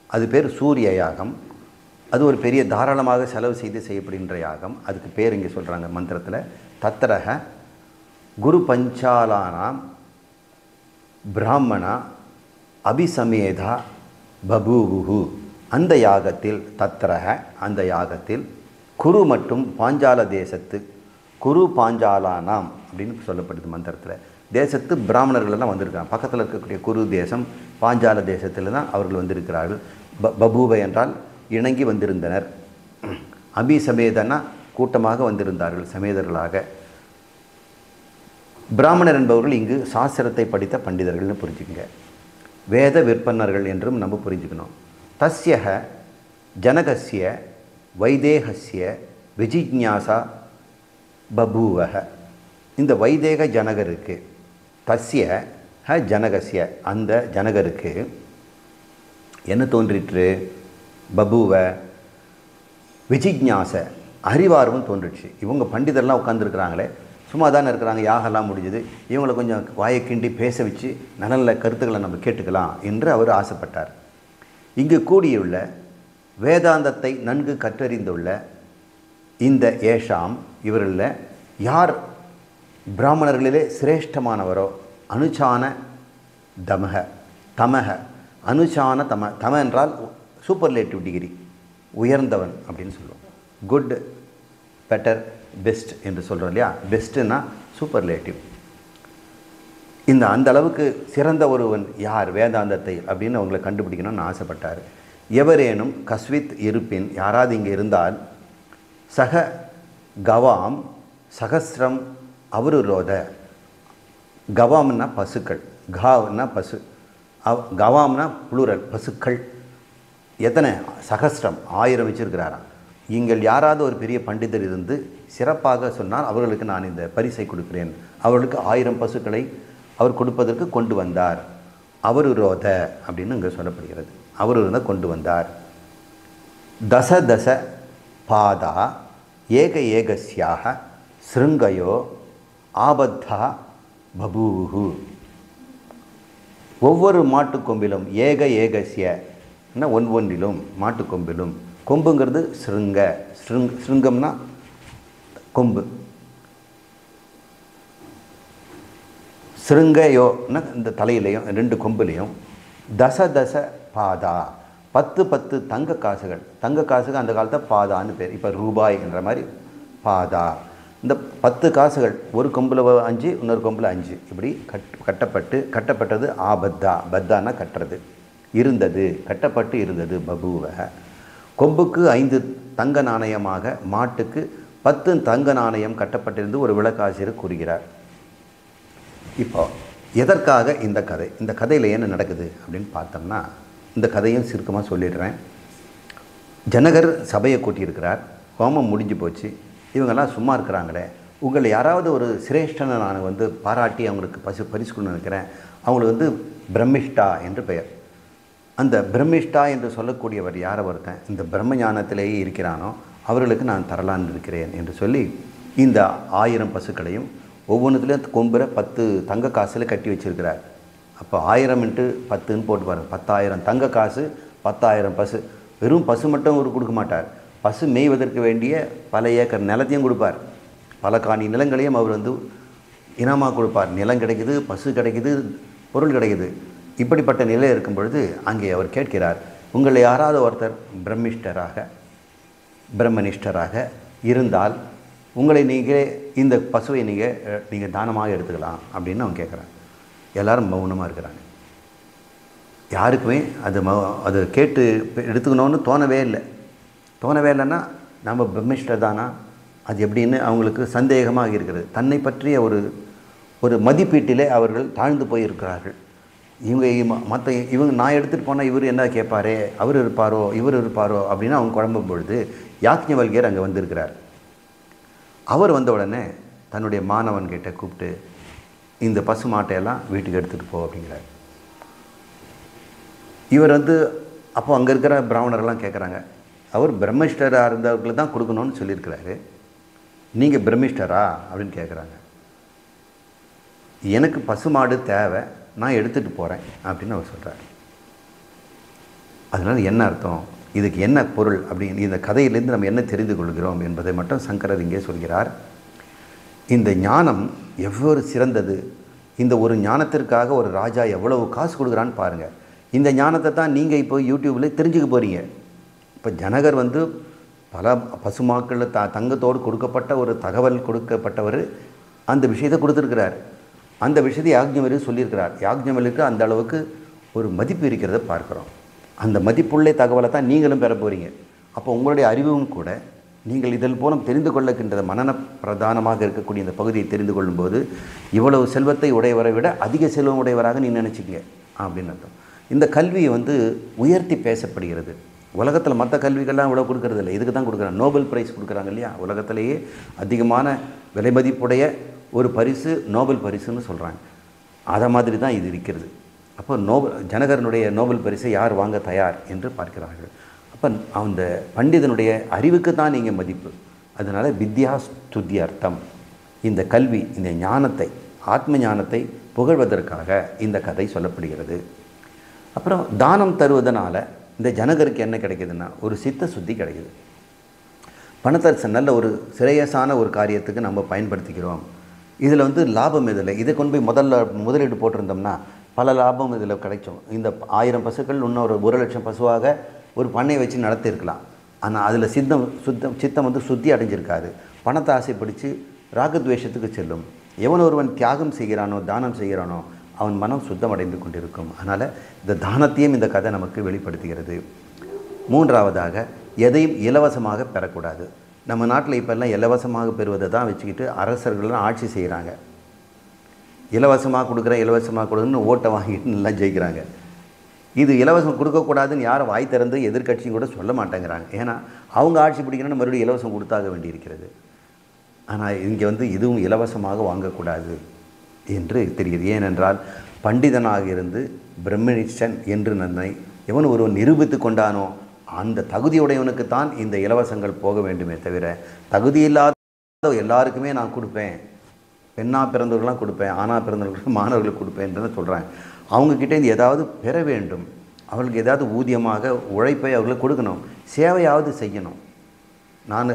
அது பேர் சூரிய யாகம். அது ஒரு பெரிய தாராளமாக செலவு செய்து செய்யப்படுகின்ற யாகம். அதுக்கு பேர் இங்கே சொல்கிறாங்க மந்திரத்தில். தத்ரஹ குரு பஞ்சாலானாம் பிராமணா அபிசமேதா பபூவுஹு. அந்த யாகத்தில் தத்ரஹ, அந்த யாகத்தில் குரு மற்றும் பாஞ்சால தேசத்து, குரு பாஞ்சாலானாம் அப்படின்னு சொல்லப்படுது மந்திரத்தில். தேசத்து பிராமணர்களெல்லாம் வந்திருக்காங்க. பக்கத்தில் இருக்கக்கூடிய குரு தேசம், பாஞ்சால தேசத்தில் தான் அவர்கள் வந்திருக்கிறார்கள். பபூவை என்றால் இணங்கி வந்திருந்தனர். அபிசமேதனா கூட்டமாக வந்திருந்தார்கள், சமேதர்களாக. பிராமணர் என்பவர்கள் இங்கு சாஸ்திரத்தை படித்த பண்டிதர்கள்னு புரிஞ்சுக்கங்க. வேத விற்பன்னர்கள் என்றும் நம்ம புரிஞ்சுக்கணும். தஸ்ய ஜனகஸ்ய வைதேகஸ்ய விஜிஜ்ஞாசா பபூவக. இந்த வைதேக ஜனகருக்கு, தஸ்ய ஜனகஸ்ய அந்த ஜனகருக்கு என்ன தோன்றிற்று? பபூவ விஜிஜ்ஞாச அறிவார்வம் தோன்றிடுச்சு. இவங்க பண்டிதர்லாம் உட்காந்துருக்குறாங்களே, சும்மா தானே இருக்கிறாங்க, யாகெல்லாம் முடிஞ்சது, இவங்களை கொஞ்சம் வாயை கிண்டி பேச வச்சு நல்ல கருத்துக்களை நம்ம கேட்டுக்கலாம் என்று அவர் ஆசைப்பட்டார். இங்கு கூடியுள்ள வேதாந்தத்தை நன்கு கற்றறிந்துள்ள இந்த ஏஷாம், இவர்களில் யார் பிராமணர்களிலே சிரேஷ்டமானவரோ அனுசான தமக தமக அனுசான தம என்றால் சூப்பர்லேட்டிவ் டிகிரி, உயர்ந்தவன் அப்படின்னு சொல்லுவோம். குட், பெட்டர், பெஸ்ட் என்று சொல்கிறோம் இல்லையா? பெஸ்ட்டுன்னா சூப்பர்லேட்டிவ். இந்த அந்த அளவுக்கு சிறந்த ஒருவன் யார் வேதாந்தத்தை அப்படின்னு அவங்களை கண்டுபிடிக்கணும்னு ஆசைப்பட்டார். எவரேனும் கஸ்வித் இருப்பின், யாராவது இங்கே இருந்தால், சக கவாம் சகஸ்ரம் அவருரோத. கவாம்னா பசுக்கள், காவ்னா பசு, கவாம்னா புளுரல், பசுக்கள். எத்தனை? சகஸ்ரம், 1000 வச்சிருக்கிறாராம். நீங்கள் யாராவது ஒரு பெரிய பண்டிதர் இருந்து சிறப்பாக சொன்னால் அவர்களுக்கு நான் இந்த பரிசை கொடுக்கிறேன். அவர்களுக்கு 1000 பசுக்களை அவர் கொடுப்பதற்கு கொண்டு வந்தார். அவருரோத அப்படின்னு இங்கே சொல்லப்படுகிறது. அவருரோத கொண்டு வந்தார். தச தச பாதா ஏக ஏகஸ்யாக ஸ்ருங்கயோ ஆபத்தா பபூஹு. ஒவ்வொரு மாட்டுக்கொம்பிலும் ஏக ஏகசிய ஒவ்வொன்றிலும் மாட்டுக்கொம்பிலும். கொம்புங்கிறது ஸ்ருங்க, ஸ்ருங்கம்னா கொம்பு. ஸ்ருங்கயோன்னா இந்த தலையிலையும் 2 கொம்புலையும். தச தச பாதா 10 தங்க காசுகள். தங்க காசுக்கு அந்த காலத்தில் பாதான்னு பேர். இப்போ ரூபாய் என்ற மாதிரி பாதா. இந்த 10 காசுகள் ஒரு கொம்பில் 5, இன்னொரு கொம்பில் 5 இப்படி கட்டப்பட்டது. ஆபத்தா, பத்தானா கட்டுறது, இருந்தது, கட்டப்பட்டு இருந்தது. பபுவ கொம்புக்கு 5 தங்க நாணயமாக, மாட்டுக்கு 10 தங்க நாணயம் கட்டப்பட்டிருந்து ஒரு விளக்காசிரியர் கூறுகிறார். இப்போ எதற்காக இந்த கதை? இந்த கதையில் என்ன நடக்குது அப்படின்னு பார்த்தோம்னா, இந்த கதையும் சுருக்கமாக சொல்லிடுறேன். ஜனகர் சபையை கூட்டியிருக்கிறார். ஹோமம் முடிஞ்சு போச்சு. இவங்கெல்லாம் சும்மா இருக்கிறாங்களே, உங்களை யாராவது ஒரு சிரேஷ்டனை நான் பாராட்டி அவங்களுக்கு பரிசு கொண்டு நினைக்கிறேன். அவங்களுக்கு பிரம்மிஷ்டா என்று பெயர். அந்த பிரம்மிஷ்டா என்று சொல்லக்கூடியவர் யாரை ஒருத்தன் இந்த பிரம்ம ஞானத்திலேயே இருக்கிறானோ அவர்களுக்கு நான் தரலான்னு இருக்கிறேன் என்று சொல்லி இந்த 1000 பசுக்களையும் ஒவ்வொன்றுத்துலேயும் கொம்புற 10 தங்க காசில் கட்டி வச்சிருக்கிறார். அப்போ 1000 × 10ன்னு போட்டு பாருங்கள். 10,000 தங்க காசு, 10,000 பசு. வெறும் பசு மட்டும் அவர் கொடுக்க மாட்டார். பசு மேய்வதற்கு வேண்டிய பல ஏக்கர் நிலத்தையும் கொடுப்பார். பல காணி நிலங்களையும் அவர் இனமாக கொடுப்பார். நிலம் கிடைக்குது, பசு கிடைக்குது, பொருள் கிடைக்குது. இப்படிப்பட்ட நிலை இருக்கும் பொழுது அங்கே அவர் கேட்கிறார், உங்களை யாராவது ஒருத்தர் பிரம்மனிஷ்டராக இருந்தால் உங்களை நீங்கள் இந்த பசுவை நீங்கள் தானமாக எடுத்துக்கலாம் அப்படின்னு அவன் கேட்குறான். எல்லோரும் மௌனமாக இருக்கிறாங்க. யாருக்குமே அது கேட்டு எடுத்துக்கணும்னு தோணவே இல்லைன்னா நம்ம பிரம்மிஷ்டர் தானா அது எப்படின்னு அவங்களுக்கு சந்தேகமாக இருக்கிறது. தன்னை பற்றிய ஒரு மதிப்பீட்டிலே அவர்கள் தாழ்ந்து போயிருக்கிறார்கள். இவங்க நான் எடுத்துகிட்டு போனால் இவர் என்ன கேட்பாரே, அவர் இருப்பாரோ அப்படின்னு அவங்க குழம்பும் பொழுது யாக்ஞவல்கியர் அங்கே வந்திருக்கிறார். அவர் வந்த உடனே தன்னுடைய மாணவன்கிட்ட கூப்பிட்டு இந்த பசு மாட்டையெல்லாம் வீட்டுக்கு எடுத்துகிட்டு போ அப்படிங்கிறார். இவர் அப்போ அங்கே இருக்கிற பிராமணரெல்லாம் கேட்குறாங்க, அவர் பிரம்மிஷ்டராக இருந்தவர்களுக்கு தான் கொடுக்கணும்னு சொல்லியிருக்கிறாரு, நீங்கள் பிரம்மிஷ்டரா அப்படின்னு கேட்குறாங்க. எனக்கு பசுமாடு தேவை, நான் எடுத்துகிட்டு போகிறேன் அப்படின்னு அவர் சொல்கிறார். அதனால் என்ன அர்த்தம், இதுக்கு என்ன பொருள் அப்படின்னு இந்த கதையிலேருந்து நம்ம என்ன தெரிந்து கொள்கிறோம் என்பதை மட்டும் சங்கரர் இங்கே சொல்கிறார். இந்த ஞானம் எவ்வளவு சிறந்தது. இந்த ஒரு ஞானத்திற்காக ஒரு ராஜா எவ்வளவு காசு கொடுக்குறான்னு பாருங்கள். இந்த ஞானத்தை தான் நீங்கள் இப்போ யூடியூப்பில் தெரிஞ்சுக்க போகிறீங்க. இப்போ ஜனகர் பல பசுமாக்களில் தங்கத்தோடு கொடுக்கப்பட்ட ஒரு தகவல் கொடுக்கப்பட்டவர் அந்த விஷயத்தை கொடுத்துருக்கிறார். அந்த விஷயத்தை யாக்ஞவல்யர் சொல்லியிருக்கிறார். யாக்ஞவல்யருக்கு அந்த அளவுக்கு ஒரு மதிப்பு இருக்கிறத பார்க்குறோம். அந்த மதிப்புள்ள தகவலை தான் நீங்களும் பெற போகிறீங்க. அப்போ உங்களுடைய அறிவும் கூட நீங்கள் இதில் போல தெரிந்து கொள்ளுகின்ற மனன பிரதானமாக இருக்கக்கூடிய இந்த பகுதியை தெரிந்து கொள்ளும்போது இவ்வளவு செல்வத்தை உடையவரை விட அதிக செல்வம் உடையவராக நீ நினச்சிங்க அப்படின்னு அர்த்தம். இந்த கல்வியை உயர்த்தி பேசப்படுகிறது. உலகத்தில் மற்ற கல்விகள்லாம் இவ்வளோ கொடுக்கறது இல்லை, இதுக்கு தான் கொடுக்குறாங்க. நோபல் பிரைஸ் கொடுக்குறாங்க இல்லையா, உலகத்திலேயே அதிகமான விலை மதிப்புடைய ஒரு பரிசு நோபல் பரிசுன்னு சொல்கிறாங்க. அதை மாதிரி தான் இது இருக்கிறது. அப்போ ஜனகரனுடைய நோபல் பரிசை யார் வாங்க தயார் என்று பார்க்கிறார்கள். அப்போ அந்த பண்டிதனுடைய அறிவுக்கு தான் நீங்கள் மதிப்பு. அதனால் வித்யா ஸ்துத்யர்த்தம், இந்த கல்வி, இந்த ஞானத்தை, ஆத்ம ஞானத்தை புகழ்வதற்காக இந்த கதை சொல்லப்படுகிறது. அப்புறம் தானம் தருவதனால இந்த ஜனகருக்கு என்ன கிடைக்குதுன்னா ஒரு சித்த சுத்தி கிடைக்குது. பணத்தை நல்ல ஒரு சிரேயஸான ஒரு காரியத்துக்கு நம்ம பயன்படுத்திக்கிறோம். இதில் லாபம் இதில் இதை கொண்டு போய் முதலீடு போட்டிருந்தோம்னா பல லாபம் இதில் கிடைக்கும். இந்த 1000 பசுக்கள் இன்னொரு 1,00,000 பசுவாக ஒரு பண்ணை வச்சு நடத்தியிருக்கலாம். ஆனால் அதில் சித்தம் சுத்தி அடைஞ்சிருக்காது. பணத்தை ஆசைப்பிடிச்சு ராகத்வேஷத்துக்கு செல்லும். எவன் ஒருவன் தியாகம் செய்கிறானோ, தானம் செய்கிறானோ, அவன் மனம் சுத்தமடைந்து கொண்டிருக்கும். அதனால் இந்த தானத்தையும் இந்த கதை நமக்கு வெளிப்படுத்துகிறது. மூன்றாவதாக, எதையும் இலவசமாக பெறக்கூடாது. நம்ம நாட்டில் இப்போல்லாம் இலவசமாக பெறுவதை தான் வச்சுக்கிட்டு அரசர்கள்லாம் ஆட்சி செய்கிறாங்க. இலவசமாக கொடுக்குறேன்னு ஓட்டை வாங்கிட்டு நல்லா ஜெயிக்கிறாங்க. இது இலவசம் கொடுக்கக்கூடாதுன்னு யாரும் வாய் திறந்து எதிர்க்கட்சியும் கூட சொல்ல மாட்டேங்கிறாங்க. ஏன்னா அவங்க ஆட்சி பிடிக்கணும்னு மறுபடியும் இலவசம் கொடுத்தாக வேண்டியிருக்கிறது. ஆனால் இங்கே இதுவும் இலவசமாக வாங்கக்கூடாது என்று தெரிகிறது. ஏனென்றால் பண்டிதனாக இருந்து பிரம்மனிஷ்டன் என்று நன்மை எவன் ஒருவன் நிரூபித்து கொண்டானோ அந்த தகுதியுடையவனுக்குத்தான் இந்த இலவசங்கள் போக வேண்டுமே தவிர, தகுதியில்லாத எல்லாருக்குமே நான் கொடுப்பேன், பெண்ணாக பிறந்தவர்களாம் கொடுப்பேன், ஆணாக பிறந்தவர்களுக்கு மாணவர்களுக்கு கொடுப்பேன்னு சொல்கிறேன். அவங்கக்கிட்டேருந்து ஏதாவது பெற வேண்டும், அவர்களுக்கு ஏதாவது ஊதியமாக உழைப்பை அவர்களுக்கு கொடுக்கணும், சேவையாவது செய்யணும்.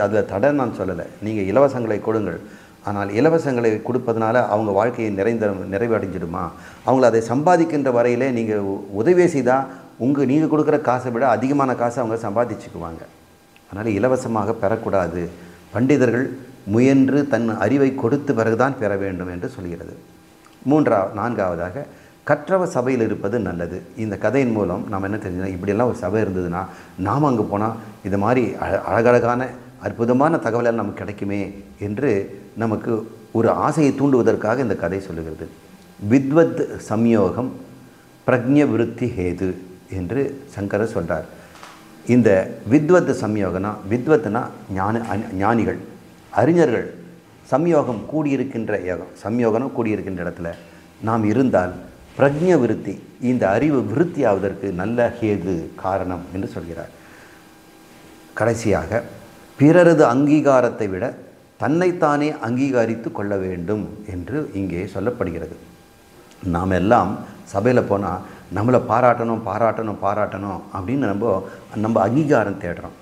அதில் தடை நான் சொல்லலை. நீங்கள் இலவசங்களை கொடுங்கள், ஆனால் இலவசங்களை கொடுப்பதனால அவங்க வாழ்க்கையை நிறைவடைஞ்சிடுமா? அவங்கள அதை சம்பாதிக்கின்ற வரையிலே நீங்கள் உதவி செய்தால் நீங்கள் கொடுக்குற காசை விட அதிகமான காசை அவங்க சம்பாதிச்சுக்குவாங்க. அதனால் இலவசமாக பெறக்கூடாது. பண்டிதர்கள் முயன்று தன் அறிவை கொடுத்த பிறகுதான் பெற வேண்டும் என்று சொல்கிறது. நான்காவதாக கற்றவ சபையில் இருப்பது நல்லது. இந்த கதையின் மூலம் நாம் என்ன தெரிஞ்சுன்னா, இப்படியெல்லாம் ஒரு சபை இருந்ததுன்னா நாம் அங்கே போனால் இது மாதிரி அழகழகான அற்புதமான தகவலால் நமக்கு கிடைக்குமே என்று நமக்கு ஒரு ஆசையை தூண்டுவதற்காக இந்த கதை சொல்லுகிறது. வித்வத் சம்யோகம் பிரக்ஞ விருத்தி ஹேது என்று சங்கரர் சொல்கிறார். இந்த வித்வத் சம்யோகனா, வித்வத்னா ஞானிகள், அறிஞர்கள், சம்யோகம் கூடியிருக்கின்ற யோகம், சம்யோகம் கூடியிருக்கின்ற இடத்துல நாம் இருந்தால் பிரக்ஞ விருத்தி, இந்த அறிவு விருத்தி ஆவதற்கு நல்ல ஹேது காரணம் என்று சொல்கிறார். கடைசியாக பிறரது அங்கீகாரத்தை விட தன்னைத்தானே அங்கீகரித்து கொள்ள வேண்டும் என்று இங்கே சொல்லப்படுகிறது. நாம் எல்லாம் சபையில் போனால் நம்மளை பாராட்டணும் பாராட்டணும் பாராட்டணும் அப்படின்னு நம்ம அங்கீகாரம் தேடுறோம்.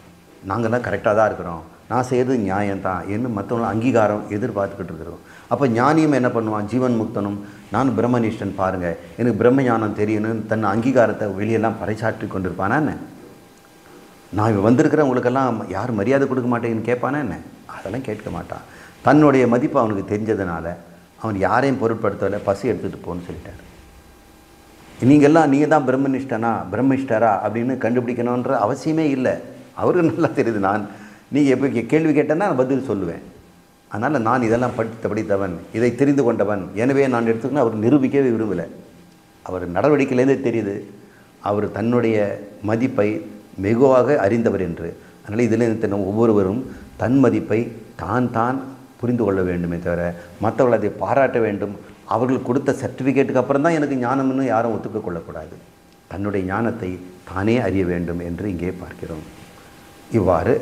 நாங்கள்லாம் கரெக்டாக தான் இருக்கிறோம், நான் செய்கிறது நியாயம்தான் என்று மற்றவங்களும் அங்கீகாரம் எதிர்பார்த்துக்கிட்டு இருக்கிறோம். அப்போ ஞானியும் என்ன பண்ணுவான்? ஜீவன் முக்தனும் நான் பிரம்மனிஷ்டன் பாருங்கள், எனக்கு பிரம்ம ஞானம் தெரியணும்னு தன் அங்கீகாரத்தை வெளியெல்லாம் பறைசாற்றி கொண்டிருப்பானா என்ன? நான் இப்போ வந்திருக்கிறவங்களுக்கெல்லாம் யார் மரியாதை கொடுக்க மாட்டேன்னு கேட்பானா என்ன? அதெல்லாம் கேட்க மாட்டான். தன்னுடைய மதிப்பு அவனுக்கு தெரிஞ்சதுனால அவன் யாரையும் பொருட்படுத்தலை, பசி எடுத்துகிட்டு போன்னு சொல்லிட்டார். நீங்கள் தான் பிரம்மிஷ்டரா அப்படின்னு கண்டுபிடிக்கணுன்ற அவசியமே இல்லை. அவருக்கு நல்லா தெரியுது. நீங்கள் எப்போ கேள்வி கேட்டேன்னா நான் பதில் சொல்லுவேன். அதனால் நான் இதெல்லாம் படித்தவன், இதை தெரிந்து கொண்டவன், எனவே நான் எடுத்துக்கணும் அவர் நிரூபிக்கவே விரும்பலை. அவர் நடவடிக்கையிலேருந்தே தெரியுது அவர் தன்னுடைய மதிப்பை மிகுவாக அறிந்தவர் என்று. அதனால் இதில் ஒவ்வொருவரும் தன் மதிப்பை தான் புரிந்து கொள்ள வேண்டுமே தவிர மற்றவர்கள் அதை பாராட்ட வேண்டும். அவர்கள் கொடுத்த சர்டிஃபிகேட்டுக்கு அப்புறம் தான் எனக்கு ஞானம்னு யாரும் ஒத்துக்க கொள்ளக்கூடாது. தன்னுடைய ஞானத்தை தானே அறிய வேண்டும் என்று இங்கே பார்க்கிறோம். இவ்வாறு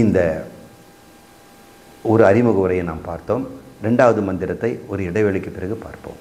இந்த ஒரு அறிமுக உரையை நாம் பார்த்தோம். 2வது மந்திரத்தை ஒரு இடைவெளிக்கு பிறகு பார்ப்போம்.